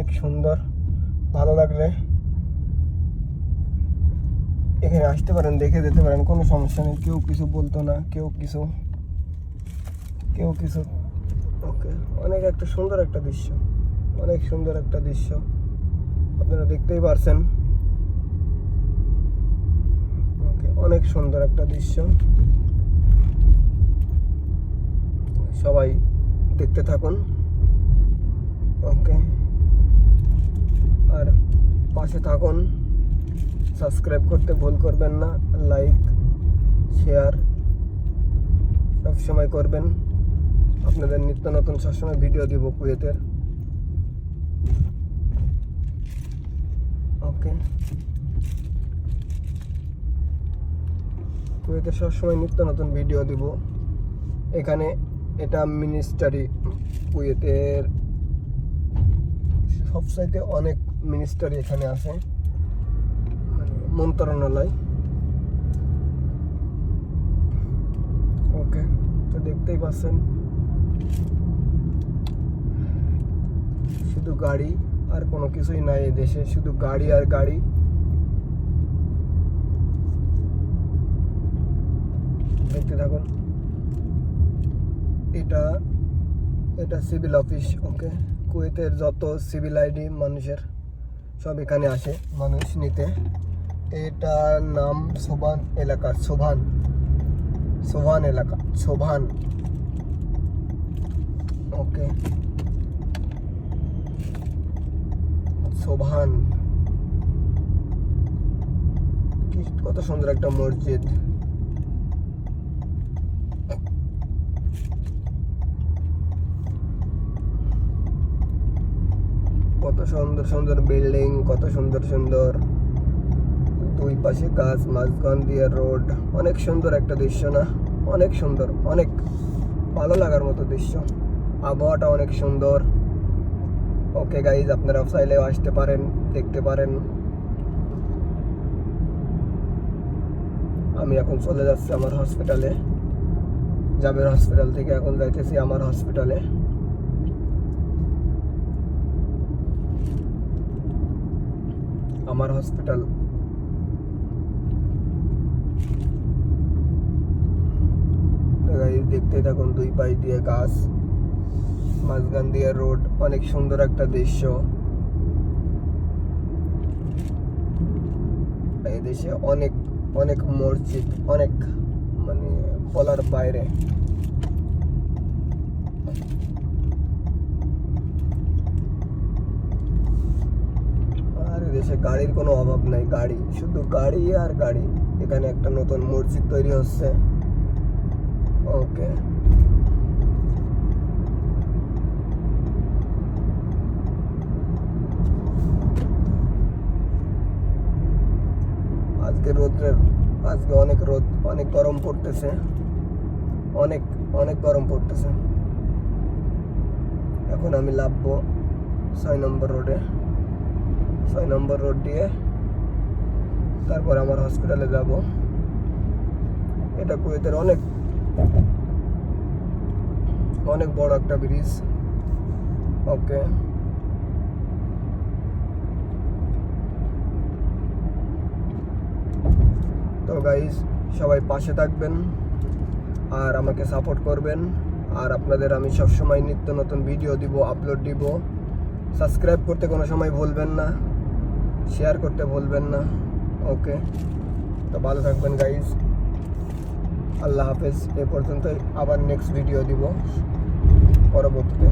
অনেক সুন্দর। ভালো লাগলে এখানে আসতে পারেন, দেখে যেতে পারেন, কোনো সমস্যা নেই। কেউ কিছু বলতো না, কেউ কিছু। ওকে, অনেক একটা সুন্দর একটা দৃশ্য, অনেক সুন্দর একটা দৃশ্য, আপনারা দেখতেই পারছেন। ওকে, অনেক সুন্দর একটা দৃশ্য, সবাই দেখতে থাকুন। ওকে, আর পাশে থাকুন, সাবস্ক্রাইব করতে ভুল করবেন না, লাইক শেয়ার সবসময় করবেন। আপনাদের নিত্য নতুন সবসময় ভিডিও দিব কুয়েতের। ওকে, কুয়েতের সবসময় নিত্য নতুন ভিডিও দিব। এখানে এটা মিনিস্টারি, কুয়েতের সবচাইতে অনেক মিনিস্টারি এখানে আছে, মানে মন্ত্রণালয়। ওকে, তো দেখতেই পাচ্ছেন শুধু গাড়ি আর কোনো কিছুই নাই এই দেশে, শুধু গাড়ি আর গাড়ি। দেখতে থাকুন। এটা সিভিল অফিস। ওকে, কুয়েতের যত সিভিল আইডি মানুষের সব এখানে আসে মানুষ নিতে। এটার নাম সোভান এলাকা, সোভান এলাকা, সোভান। ওকে, সোভান। কত সুন্দর একটা মসজিদ। কত সুন্দর সুন্দর বিল্ডিং, কত সুন্দর সুন্দর, দুই পাশে গাছ, মাঝখান দিয়ে রোড। অনেক সুন্দর একটা দৃশ্য না? অনেক সুন্দর, অনেক ভালো লাগার মতো দৃশ্য। আবহাওয়াটা অনেক সুন্দর। ওকে গাইজ, আপনারা চাইলেও আসতে পারেন, দেখতে পারেন। আমি এখন চলে যাচ্ছি আমার হসপিটালে, জাবের হসপিটাল থেকে এখন যাইতেছি আমার হসপিটালে। আমার হসপিটাল দেখতে থাকুন। দুই পাশ দিয়ে গাছ, মাঝখান দিয়ে রোড, অনেক সুন্দর একটা দৃশ্য। এই দেশে অনেক অনেক মসজিদ, অনেক, মানে বলার বাইরে। আর দেশে গাড়ির কোনো অভাব নাই, গাড়ি, শুধু গাড়ি আর গাড়ি। এখানে একটা নতুন মসজিদ তৈরি হচ্ছে। ওকে, আজকে অনেক রোদ, অনেক গরম পড়তেছে, অনেক অনেক গরম পড়তেছে। এখন আমি নামবো 6 নম্বর রোডে, 6 নম্বর রোড দিয়ে তারপর আমার হসপিটালে যাব। এটা কুয়েতের অনেক অনেক বড় একটা ব্রিজ। ওকে, তো গাইস, সবাই পাশে থাকবেন আর আমাকে সাপোর্ট করবেন। আর আপনাদের আমি সবসময় নিত্য নতুন ভিডিও দিব, আপলোড দিব। সাবস্ক্রাইব করতে কোনো সময় ভুলবেন না, শেয়ার করতে ভুলবেন না। ওকে, তো ভালো থাকবেন গাইস, আল্লাহ হাফেজ। এ পর্যন্তই, আবার নেক্সট ভিডিও দিব পরবর্তীতে।